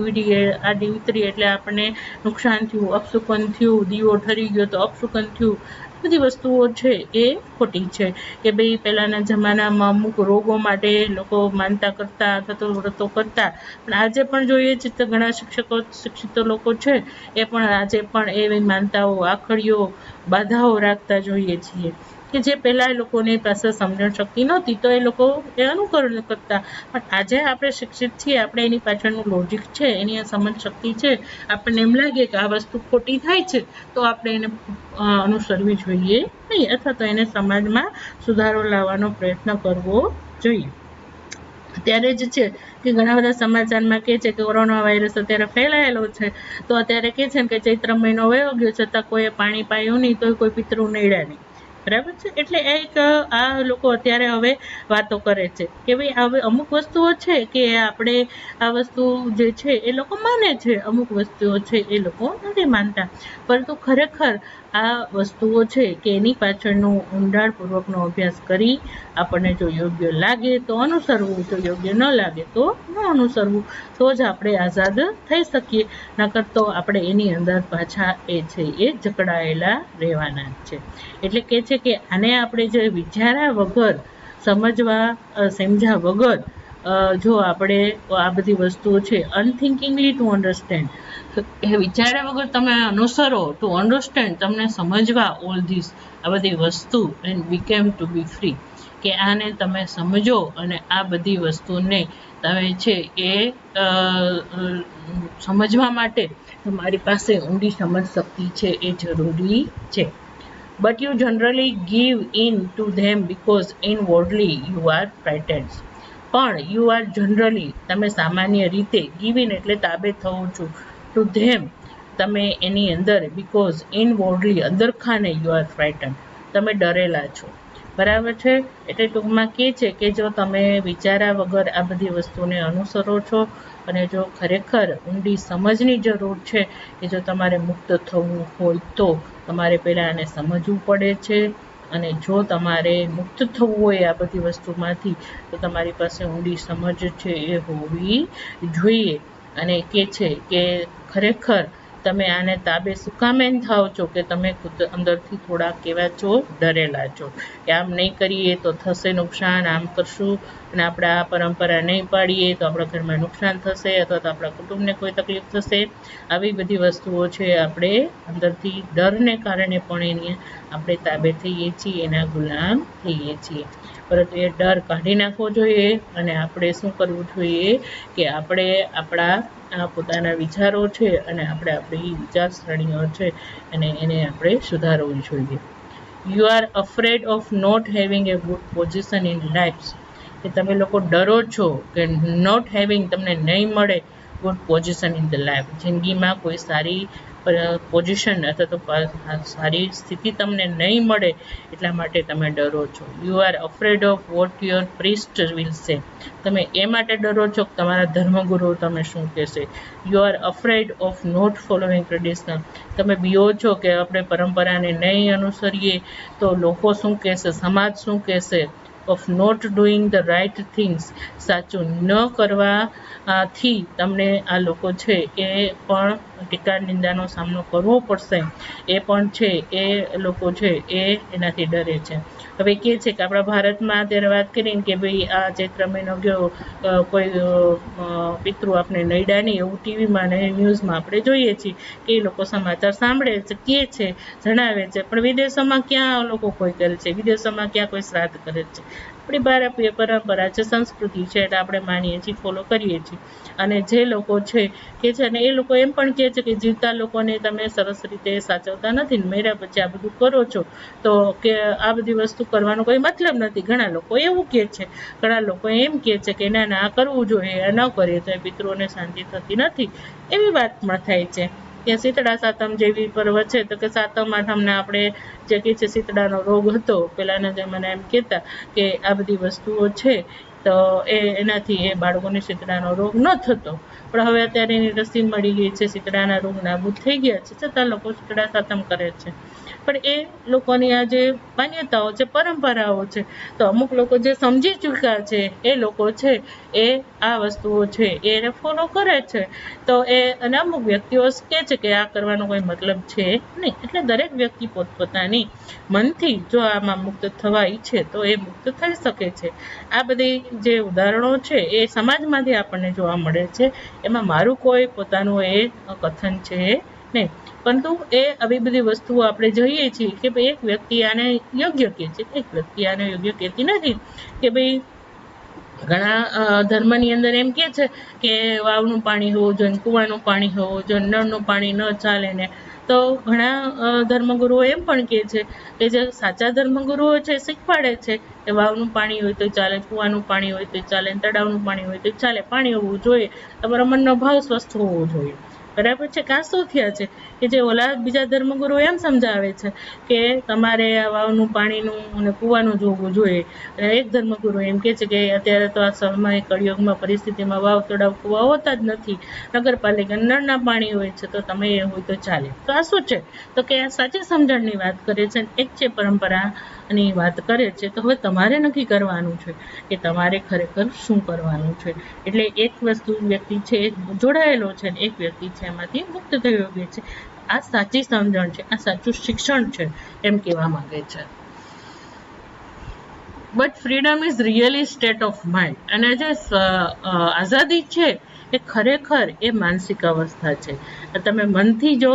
ઉતરી એટલે આપણને નુકસાન થયું, અપશુકન થયું, દીવો ઠરી ગયો તો અપશુકન થયું. બધી વસ્તુઓ છે એ ખોટી છે, કે ભાઈ પહેલાના જમાનામાં અમુક રોગો માટે લોકો માનતા કરતા અથવા તો વ્રતો કરતા, પણ આજે પણ જોઈએ છીએ તો ઘણા શિક્ષિત લોકો છે એ પણ આજે પણ એવી માનતાઓ, આખડીઓ, બાધાઓ રાખતા જોઈએ છીએ, કે જે પહેલા લોકોની પાસે સમજણ શક્તિ નહોતી તો એ લોકો એ અનુકરણ કરતા. પણ આજે આપણે શિક્ષિત છીએ, આપણે એની પાછળનું લોજિક છે, એની સમજ શક્તિ છે, આપણને એમ લાગે કે આ વસ્તુ ખોટી થાય છે તો આપણે એને અનુસરવી જોઈએ નહીં, અથવા તો એને સમાજમાં સુધારો લાવવાનો પ્રયત્ન કરવો જોઈએ. અત્યારે જ છે કે ઘણા બધા સમાચારમાં કહે છે કે કોરોના વાયરસ અત્યારે ફેલાયેલો છે, તો અત્યારે કહે છે કે ચૈત્ર મહિનો વયો ગયો છતાં કોઈએ પાણી પાયું નહીં, તો કોઈ પિતૃ નડ્યા નહીં. બરાબર છે, એટલે એક આ લોકો અત્યારે હવે વાતો કરે છે કે ભાઈ હવે અમુક વસ્તુઓ છે કે આપણે આ વસ્તુ જે છે એ લોકો માને છે, અમુક વસ્તુઓ છે એ લોકો નથી માનતા, પરંતુ ખરેખર આ વસ્તુઓ છે કે એની પાછળનો ઊંડાણપૂર્વકનો અભ્યાસ કરી આપણને જો યોગ્ય લાગે તો અનુસરવું, જો યોગ્ય ન લાગે તો ન અનુસરવું, તો જ આપણે આઝાદ થઈ શકીએ. નકર તો આપણે એની અંદર પાછા એ છે એ જકડાયેલા રહેવાના છે. એટલે કે છે કે આને આપણે જે વિચાર્યા વગર, સમજ્યા વગર જો આપણે આ બધી વસ્તુઓ છે અનથિંકિંગલી ટુ અન્ડરસ્ટેન્ડ, એ વિચાર્યા વગર તમે અનુસરો ટુ અન્ડરસ્ટેન્ડ, તમને સમજવા ઓલ ધીસ, આ બધી વસ્તુ and became to be free, કે આને તમે સમજો અને આ બધી વસ્તુને તમે છે એ સમજવા માટે તમારી પાસે ઊંડી સમજ શક્તિ છે એ જરૂરી છે. But you generally give in to them because inwardly you are frightened. પણ you are generally, તમે સામાન્ય રીતે give in એટલે તાબે થવું છું, to them, તમે એની અંદર, because inwardly અંદરખાને you are frightened, તમે ડરેલા છો. બરાબર છે, એટલે ટૂંકમાં કહે છે કે જો તમે વિચાર્યા વગર આ બધી વસ્તુને અનુસરો છો અને જો ખરેખર ઊંડી સમજની જરૂર છે કે જો તમારે મુક્ત થવું હોય તો તમારે પહેલાં આને સમજવું પડે છે, અને જો તમારે મુક્ત થવું હોય આ બધી વસ્તુમાંથી તો તમારી પાસે ઊંડી સમજ છે એ હોવી જોઈએ. અને કહે છે કે ખરેખર તમે આને તાબે સુકામેન થાવ છો કે તમે ખુદ અંદરથી થોડાક એવા છો ડરેલા છો કે આમ નહીં કરીએ તો થશે નુકસાન, આમ કરશું અને આપણે આ પરંપરા નહીં પાડીએ તો આપણા ઘરમાં નુકસાન થશે અથવા તો આપણા કુટુંબને કોઈ તકલીફ થશે. આવી બધી વસ્તુઓ છે આપણે અંદરથી ડરને કારણે પણ એની આપણે તાબે થઈએ છીએ, એના ગુલામ થઈએ છીએ. પરંતુ એ ડર કાઢી નાખવો જોઈએ અને આપણે શું કરવું જોઈએ કે આપણે આપણા પોતાના વિચારો છે અને આપણે આપણી વિચારસરણીઓ છે અને એને આપણે સુધારવું જોઈએ. You are afraid of not having a good position in life, કે તમે લોકો ડરો છો કે નોટ હેવિંગ, તમને નહીં મળે good position in the life, જિંદગીમાં કોઈ સારી પોઝિશન અથવા તો સારી સ્થિતિ તમને નહીં મળે એટલા માટે તમે ડરો છો. You are afraid of what your priest will સે, તમે એ માટે ડરો છો કે તમારા ધર્મગુરુ તમે શું કહેશે. You are afraid of not following traditional, તમે બીઓ છો કે આપણે પરંપરાને નહીં અનુસરીએ તો લોકો શું કહેશે, સમાજ શું કહેશે. Of not doing the right things, સાચું ન કરવાથી તમને આ લોકો છે એ પણ ટીકા નિંદાનો સામનો કરવો પડશે, એ પણ છે એ લોકો છે એ એનાથી ડરે છે. હવે કહે છે કે આપણા ભારતમાં અત્યારે વાત કરીને કે ભાઈ આ ચૈત્ર મહિનો ગયો, કોઈ પિતૃ આપણે નડ્યા નહીં એવું ટીવીમાં ને ન્યૂઝમાં આપણે જોઈએ છીએ કે એ લોકો સમાચાર સાંભળે છે, કહે છે, જણાવે છે, પણ વિદેશોમાં ક્યાં લોકો કોઈ કરે છે, વિદેશોમાં ક્યાં કોઈ શ્રાદ્ધ કરે છે. આપણી ભારતીય પરંપરા છે, સંસ્કૃતિ છે, એટલે આપણે માનીએ છીએ, ફોલો કરીએ છીએ. અને જે લોકો છે કે છે ને એ લોકો એમ પણ કહે છે કે જીવતા લોકોને તમે સરસ રીતે સાચવતા નથી ને મર્યા પછી આ બધું કરો છો તો કે આ બધી વસ્તુ કરવાનો કોઈ મતલબ નથી. ઘણા લોકો એવું કહે છે, ઘણા લોકો એમ કહે છે કે ના આ કરવું જોઈએ, આ ન કરીએ તો એ પિતૃઓને શાંતિ થતી નથી, એવી વાત પણ થાય છે. કે શીતળા સાતમ જેવી પર્વ છે તો કે સાતમ આઠમને આપણે જે કે છે શીતળાનો રોગ હતો પહેલાના જમાના એમ કહેતા કે આ બધી વસ્તુઓ છે તો એનાથી એ બાળકોને શીતળાનો રોગ ન થતો, પણ હવે અત્યારે એની રસી મળી ગઈ છે, શીતળાના રોગ નાબૂદ થઈ ગયા છે, છતાં લોકો શીતળા સાતમ કરે છે. પણ એ લોકોની આ જે માન્યતાઓ છે, પરંપરાઓ છે, તો અમુક લોકો જે સમજી ચૂક્યા છે એ લોકો છે એ આ વસ્તુઓ છે એને ફોલો કરે છે. તો અને અમુક વ્યક્તિઓ કહે છે કે આ કરવાનો કોઈ મતલબ છે નહીં. એટલે દરેક વ્યક્તિ પોતપોતાની મનથી જો આમાં મુક્ત થવા ઈચ્છે તો એ મુક્ત થઈ શકે છે. આ બધી જે ઉદાહરણો છે એ સમાજમાંથી આપણને જોવા મળે છે. એમાં મારું કોઈ પોતાનું એ કથન છે નહીં, પરંતુ એ આવી બધી વસ્તુઓ આપણે જોઈએ છીએ કે ભાઈ એક વ્યક્તિ આને યોગ્ય કહે છે, એક વ્યક્તિ આને યોગ્ય કહેતી નથી. કે ભાઈ ઘણા ધર્મની અંદર એમ કહે છે કે વાવનું પાણી હોવું જોઈએ, કૂવાનું પાણી હોવું જોઈએ, નળનું પાણી ન ચાલે ને. તો ઘણા ધર્મગુરુઓ એમ પણ કહે છે કે જે સાચા ધર્મગુરુઓ છે શીખવાડે છે કે વાવનું પાણી હોય તો ચાલે, કૂવાનું પાણી હોય તો ચાલે, તળાવનું પાણી હોય તો ચાલે, પાણી હોવું જોઈએ, તમારા મનનો ભાવ સ્વસ્થ હોવો જોઈએ. બરાબર છે. કાં શું થયા છે કે જે ઓલા બીજા ધર્મગુરુઓ એમ સમજાવે છે કે તમારે આ વાવનું પાણીનું અને કૂવાનું જોવું જોઈએ. અને એક ધર્મગુરુ એમ કહે છે કે અત્યારે તો આ સમય કળિયુગમાં પરિસ્થિતિમાં વાવ તળાવ કૂવા હોતા જ નથી, નગરપાલિકા નળના પાણી હોય છે, તો તમે એ હોય તો ચાલે. તો આ શું છે તો કે આ સાચી સમજણની વાત કરે છે, એક છે પરંપરાની વાત કરે છે. તો હવે તમારે નક્કી કરવાનું છે કે તમારે ખરેખર શું કરવાનું છે. એટલે એક વસ્તુ વ્યક્તિ છે જોડાયેલો છે ને એક વ્યક્તિ છે એમાંથી મુક્ત થયો છે. આ સાચી સમજણ છે, આ સાચું શિક્ષણ છે એમ કહેવા માંગે છે. But freedom is really state of mind. અને જે આઝાદી છે એ ખરેખર એ માનસિક અવસ્થા છે. તમે મનથી જો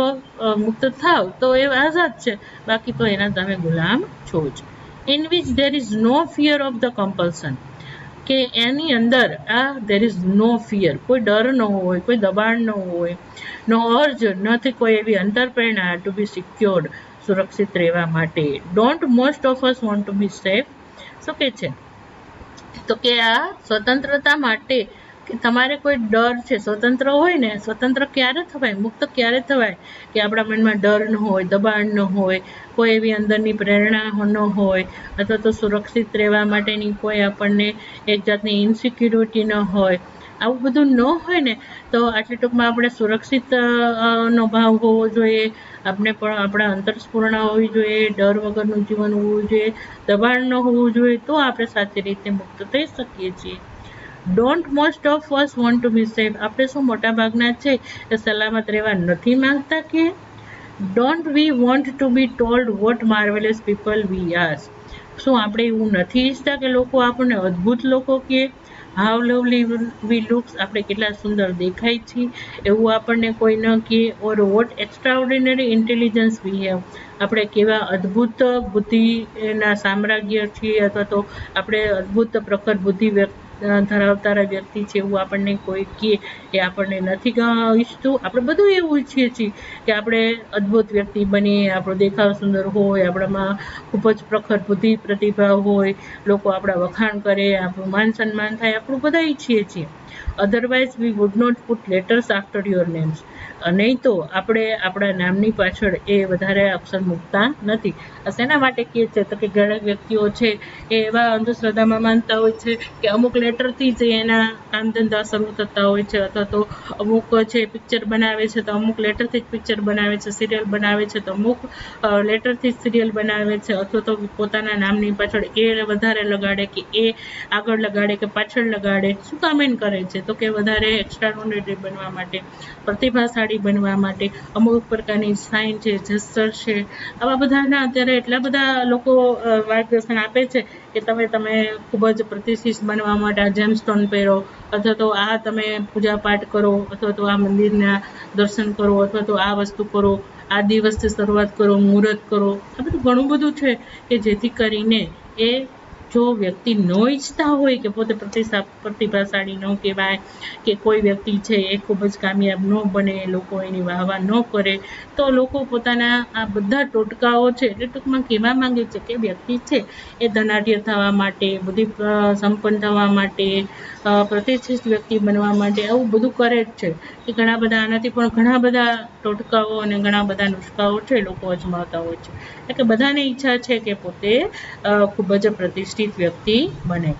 મુક્ત થાવ તો એ આઝાદ છે, બાકી તો એના તમે ગુલામ છો જ. In which there is no fear of the compulsion. કે એની અંદર દેર ઇઝ નો ફિયર, કોઈ ડર ન હોય, કોઈ દબાણ ન હોય, નો અર્જ, નથી કોઈ એવી અંતરપ્રેરણા ટુ બી સિક્યોર્ડ, સુરક્ષિત રહેવા માટે. Don't most of us want to be safe. શું કે છે તો કે આ સ્વતંત્રતા માટે કે તમારે કોઈ ડર છે, સ્વતંત્ર હોય ને, સ્વતંત્ર ક્યારે થવાય, મુક્ત ક્યારે થવાય કે આપણા મનમાં ડર ન હોય, દબાણ ન હોય, કોઈ એવી અંદરની પ્રેરણા ન હોય, અથવા તો સુરક્ષિત રહેવા માટેની કોઈ આપણને એક જાતની ઇન્સિક્યુરિટી ન હોય. આવું બધું ન હોય ને તો આટલી ટૂંકમાં આપણે સુરક્ષિત નો ભાવ હોવો જોઈએ, આપણે પણ આપણા અંતરસ્ફૂર્ણા હોવી જોઈએ, ડર વગરનું જીવન હોવું જોઈએ, દબાણ ન હોવું જોઈએ, તો આપણે સાચી રીતે મુક્ત થઈ શકીએ છીએ. Don't most of us want to be safe. આપણે શું મોટા ભાગના છે એ સલામત રહેવા નથી માંગતા કે don't we want to be told what marvellous people we are. શું આપણે એવું નથી ઈચ્છતા કે લોકો આપણને અદ્ભુત લોકો કહે, હાઉ લવલી વી લુક્સ, આપણે કેટલા સુંદર દેખાય છીએ એવું આપણને કોઈ ન કહે, ઓર vote extraordinary intelligence we have, આપણે કેવા અદ્ભુત બુદ્ધિના સામ્રાજ્ય છીએ, અથવા તો આપણે અદ્ભુત પ્રખર બુદ્ધિ ધરાવતા વ્યક્તિ છે એવું આપણને કોઈ કહે એ આપણને નથી ઈચ્છતું. આપણે બધું એવું ઈચ્છીએ છીએ કે આપણે અદ્ભુત વ્યક્તિ બનીએ, આપણો દેખાવ સુંદર હોય, આપણામાં ખૂબ જ પ્રખર બુદ્ધિ પ્રતિભા હોય, લોકો આપણા વખાણ કરે, આપણું માન સન્માન થાય, આપણું બધા ઈચ્છીએ છીએ. Otherwise we would not put letters after your names. નહીં તો આપણે આપણા નામની પાછળ એ વધારે અક્ષર મૂકતા નથી. શેના માટે કહે છે તો કે ઘણા વ્યક્તિઓ છે એ એવા અંધશ્રદ્ધામાં માનતા હોય છે કે અમુક લેટરથી જ એના કામ ધંધા શરૂ થતા હોય છે, અથવા તો અમુક છે પિક્ચર બનાવે છે તો અમુક લેટરથી જ પિક્ચર બનાવે છે, સિરિયલ બનાવે છે તો અમુક લેટરથી જ સિરિયલ બનાવે છે, અથવા તો પોતાના નામની પાછળ એ વધારે લગાડે કે એ આગળ લગાડે કે પાછળ લગાડે. શું કામ એમ કરે છે તો કે વધારે એક્સ્ટ્રાઓર્ડિનરી બનવા માટે, પ્રતિભાશાળી બનવા માટે, અમુક પ્રકારની સાઇન છે, જેસ્ચર છે, આવા બધાના અત્યારે એટલા બધા લોકો માર્ગદર્શન આપે છે કે તમે ખૂબ જ પ્રતિષ્ઠિત બનવા માટે આ જેમસ્ટોન પહેરો, અથવા તો આ તમે પૂજા પાઠ કરો, અથવા તો આ મંદિરના દર્શન કરો, અથવા તો આ વસ્તુ કરો, આ દિવસથી શરૂઆત કરો, મુહૂર્ત કરો. આ બધું ઘણું બધું છે કે જેથી કરીને એ જો વ્યક્તિ ન ઈચ્છતા હોય કે પોતે પ્રતિભાશાળી ન કહેવાય કે કોઈ વ્યક્તિ છે એ ખૂબ જ કામયાબ ન બને, લોકો એની વાહવા ન કરે, તો લોકો પોતાના આ બધા ટોટકાઓ છે એટલે ટૂંકમાં કહેવા માંગે છે કે વ્યક્તિ છે એ ધનાઢ્ય થવા માટે, બધી સંપન્ન થવા માટે, પ્રતિષ્ઠિત વ્યક્તિ બનવા માટે આવું બધું કરે જ છે. કે ઘણા બધા આનાથી પણ ઘણા બધા ટોટકાઓ અને ઘણા બધા નુસ્ખાઓ છે લોકો અજમાવતા હોય છે. એટલે બધાને ઈચ્છા છે કે પોતે ખૂબ જ પ્રતિષ્ઠિત વ્યક્તિ બને.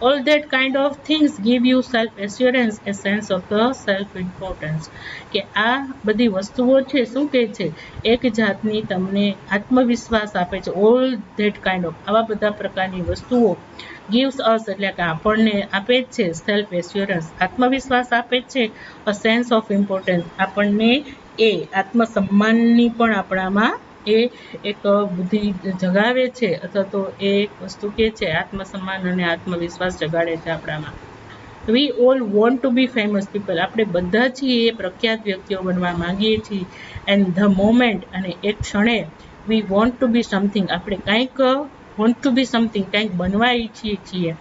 All that kind of things give you self-assurance, a sense of the self-importance. કે આ બધી વસ્તુઓ છે શું કહે છે, એક જાતની તમને આત્મવિશ્વાસ આપે છે. All that kind of, આવા બધા પ્રકારની વસ્તુઓ gives us એટલે કે આપણને આપે છે સેલ્ફ એસ્યોરન્સ, આત્મવિશ્વાસ આપે છે, a sense of importance, આપણને એ આત્મસન્માનની પણ આપણામાં એ એક બુદ્ધિ જગાવે છે, અથવા તો એ એક વસ્તુ કે છે આત્મસન્માન અને આત્મવિશ્વાસ જગાડે છે આપણામાં. We all want to be famous people, આપણે બધા છીએ એ પ્રખ્યાત વ્યક્તિઓ બનવા માંગીએ છીએ. એન્ડ ધ મોમેન્ટ, અને એક ક્ષણે, we want to be something, આપણે કંઈક વોન્ટ ટુ બી સમથિંગ, કંઈક બનવા ઈચ્છીએ છીએ,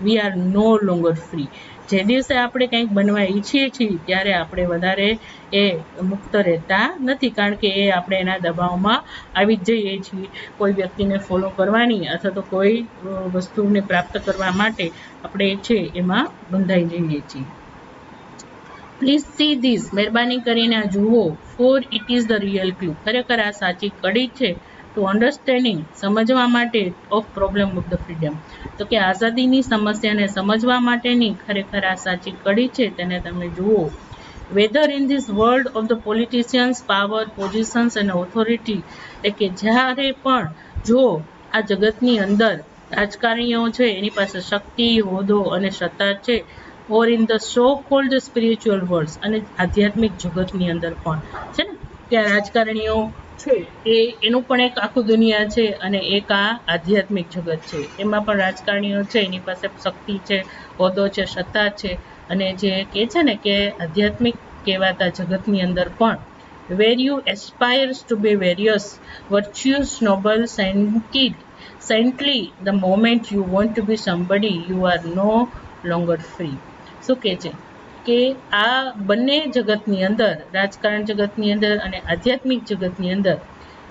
we are no longer free, જે દિવસે આપણે કંઈક બનવા ઈચ્છીએ છીએ ત્યારે આપણે વધારે એ મુક્ત રહેતા નથી, કારણ કે એ આપણે એના દબાવમાં આવી જ જઈએ છીએ. કોઈ વ્યક્તિને ફોલો કરવાની અથવા તો કોઈ વસ્તુને પ્રાપ્ત કરવા માટે આપણે છે એમાં બંધાઈ જઈએ છીએ. પ્લીઝ સી ધીસ, મહેરબાની કરીને આ જુઓ. Four it is the real clue, ખરેખર આ સાચી કડી છે. ટુ અન્ડરસ્ટેન્ડિંગ, સમજવા માટે, of problem of the freedom, તો કે આઝાદીની સમસ્યાને સમજવા માટેની ખરેખર આ સાચી કડી છે, તેને તમે જુઓ. Whether in this world of the politicians, power, positions and authority, એટલે કે જ્યારે પણ જો આ જગતની અંદર રાજકારણીઓ છે એની પાસે શક્તિ, હોદ્દો અને સત્તા છે, or in the so cold spiritual world, અને આધ્યાત્મિક જગતની અંદર પણ છે ને, ત્યાં રાજકારણીઓ છે એનું પણ એક આખું દુનિયા છે, અને એક આ આધ્યાત્મિક જગત છે, એમાં પણ રાજકારણીઓ છે એની પાસે શક્તિ છે, હોદ્દો છે, સત્તા છે, અને જે કહે છે ને કે આધ્યાત્મિક કહેવાતા જગતની અંદર પણ, where you aspires to be various, virtuous, noble, saintly, the moment you want to be somebody, you are no longer free. શું કહે છે કે આ બંને જગતની અંદર, રાજકારણ જગતની અંદર અને આધ્યાત્મિક જગતની અંદર,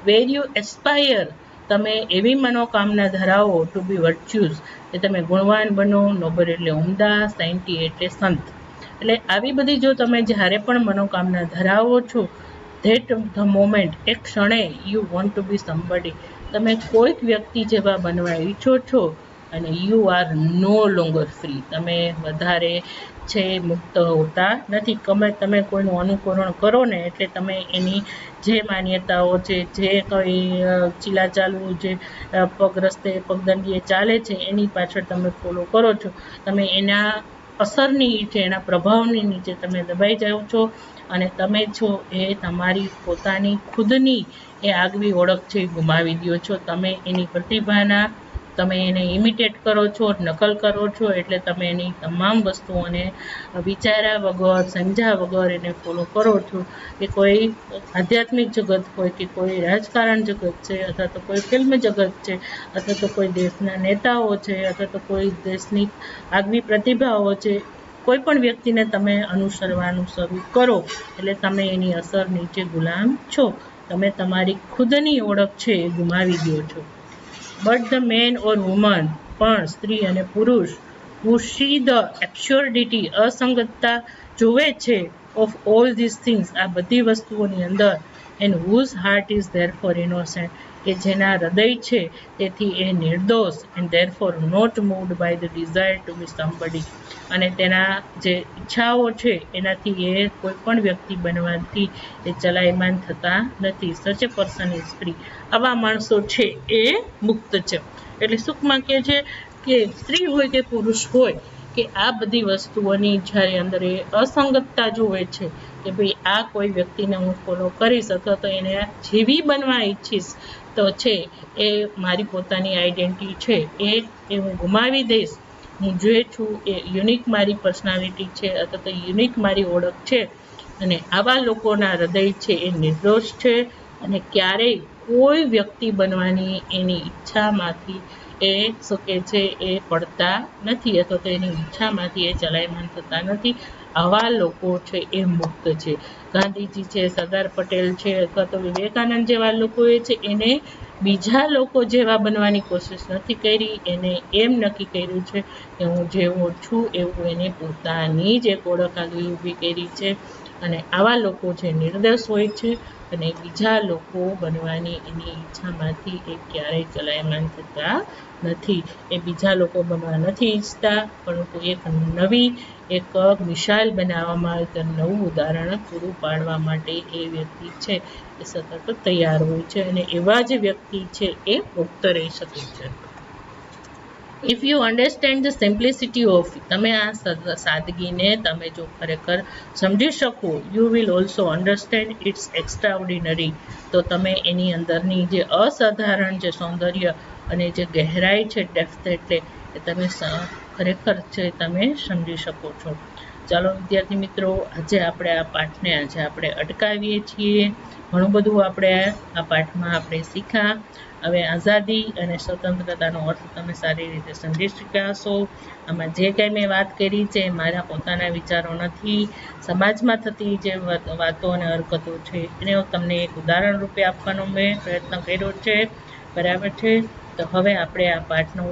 where you aspire, તમે એવી મનોકામના ધરાવો, ટુ બી વર્ચ્યુઅસ, કે તમે ગુણવાન બનો, નોબલ એટલે ઉમદા, સાયન્ટી એટલે સંત, એટલે આવી બધી જો તમે જ્યારે પણ મનોકામના ધરાવો છો, ધેટ ધ મોમેન્ટ, એક ક્ષણે, you want to be somebody, તમે કોઈક વ્યક્તિ જેવા બનવા ઈચ્છો છો, અને you are no longer free, તમે વધારે છે મુક્ત હોતા નથી. તમે કોઈનું અનુકરણ કરો ને એટલે તમે એની જે માન્યતાઓ છે, જે કંઈ ચીલાચાલુ, જે પગ રસ્તે પગદંડીએ ચાલે છે એની પાછળ તમે ફોલો કરો છો, તમે એના અસરની નીચે, એના પ્રભાવની નીચે તમે દબાઈ જાઓ છો, અને તમે છો એ તમારી પોતાની ખુદની એ આગવી ઓળખ છે એ ગુમાવી દો છો. તમે એની પ્રતિભાના, તમે એને ઇમિટેટ કરો છો, નકલ કરો છો, એટલે તમે એની તમામ વસ્તુઓને વિચાર્યા વગર, સમજ્યા વગર એને ફોલો કરો છો. કે કોઈ આધ્યાત્મિક જગત હોય, કે કોઈ રાજકારણ જગત છે, અથવા તો કોઈ ફિલ્મ જગત છે, અથવા તો કોઈ દેશના નેતાઓ છે, અથવા તો કોઈ દેશની આગવી પ્રતિભાઓ છે, કોઈ પણ વ્યક્તિને તમે અનુસરવાનું શરૂ કરો એટલે તમે એની અસર નીચે ગુલામ છો, તમે તમારી ખુદની ઓળખ છે એ ગુમાવી દો છો. But the man or woman, પણ સ્ત્રી અને પુરુષ, who see the absurdity, અસંગતતા જોવે છે, of all these things, આ બધી વસ્તુઓની અંદર, and whose heart is therefore innocent, કે જેના હૃદય છે તેથી એ નિર્દોષ, and therefore not moved by the desire to be somebody, અને તેના જે ઈચ્છાઓ છે એનાથી એ કોઈ પણ વ્યક્તિ બનવાથી એ ચલાયમાન થતા નથી. સચ એ પર્સન ઇઝ ફ્રી, આવા માણસો છે એ મુક્ત છે. એટલે સુખમાં કે છે કે સ્ત્રી હોય કે પુરુષ હોય, કે આ બધી વસ્તુઓની જ્યારે અંદર એ અસંગતતા જોવે છે કે ભાઈ આ કોઈ વ્યક્તિને હું ફોલો કરીશ અથવા તો એને જેવી બનવા ઈચ્છીશ તો છે એ મારી પોતાની આઈડેન્ટિટી છે એ હું ગુમાવી દઈશ. હું જે છું એ યુનિક મારી પર્સનાલિટી છે, અથવા તો યુનિક મારી ઓળખ છે, અને આવા લોકોના હૃદય છે એ નિર્દોષ છે, અને ક્યારેય કોઈ વ્યક્તિ બનવાની એની ઈચ્છામાંથી એ શું કહે છે એ પડતા નથી, અથવા તો એની ઈચ્છામાંથી એ ચલાયમાન થતા નથી. આવા લોકો છે એ મુક્ત છે. ગાંધીજી છે, સરદાર પટેલ છે, અથવા તો વિવેકાનંદ જેવા લોકોએ છે એને બીજા લોકો જેવા બનવાની કોશિશ નથી કરી. એને એમ નક્કી કર્યું છે કે હું જેવો છું એવું એને પોતાની જ એક ઓળખ આગળ ઊભી કરી છે. અને આવા લોકો જે નિર્દોષ હોય છે અને બીજા લોકો બનવાની એની ઈચ્છામાંથી એ ક્યારેય ચલાયમાન થતા નથી. એ બીજા લોકો બનવા નથી ઈચ્છતા, પરંતુ એક નવી એક મિસાઇલ બનાવવામાં આવે તો નવું ઉદાહરણ પૂરું પાડવા માટે એ વ્યક્તિ છે એ સતત તૈયાર હોય છે, અને એવા જ વ્યક્તિ છે એ મુક્ત રહી શકે છે. If you understand the simplicity of, તમે આ સાદગીને તમે જો ખરેખર સમજી શકો, you will also understand it's extraordinary, તો તમે એની અંદરની જે અસાધારણ જે સૌંદર્ય અને જે ગહેરાઈ છે, ડેપ્થ એટલે એ તમે ખરેખર છે તમે સમજી શકો છો. ચાલો વિદ્યાર્થી મિત્રો, આજે આપણે આ પાઠને આપણે અટકાવીએ છીએ. ઘણું બધું આપણે આ પાઠમાં આપણે શીખ્યા. હવે આઝાદી અને સ્વતંત્રતાનો અર્થ તમે સારી રીતે સમજી શક્યા હશો. આમાં જે કંઈ મેં વાત કરી છે મારા પોતાના વિચારો નથી. સમાજમાં થતી જે વાતો અને હરકતો છે એને તમને એક ઉદાહરણ રૂપે આપવાનો મેં પ્રયત્ન કર્યો છે. બરાબર છે? તો હવે આપણે આ પાઠનો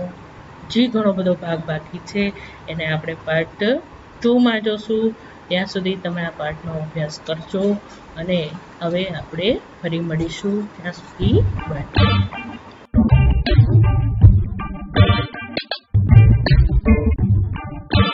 જે ઘણો બધો ભાગ બાકી છે એને આપણે પાર્ટ 2માં જોશું. ત્યાં સુધી તમે આ પાઠનો અભ્યાસ કરજો, અને હવે આપણે ફરી મળીશું. ત્યાં સુધી બાય.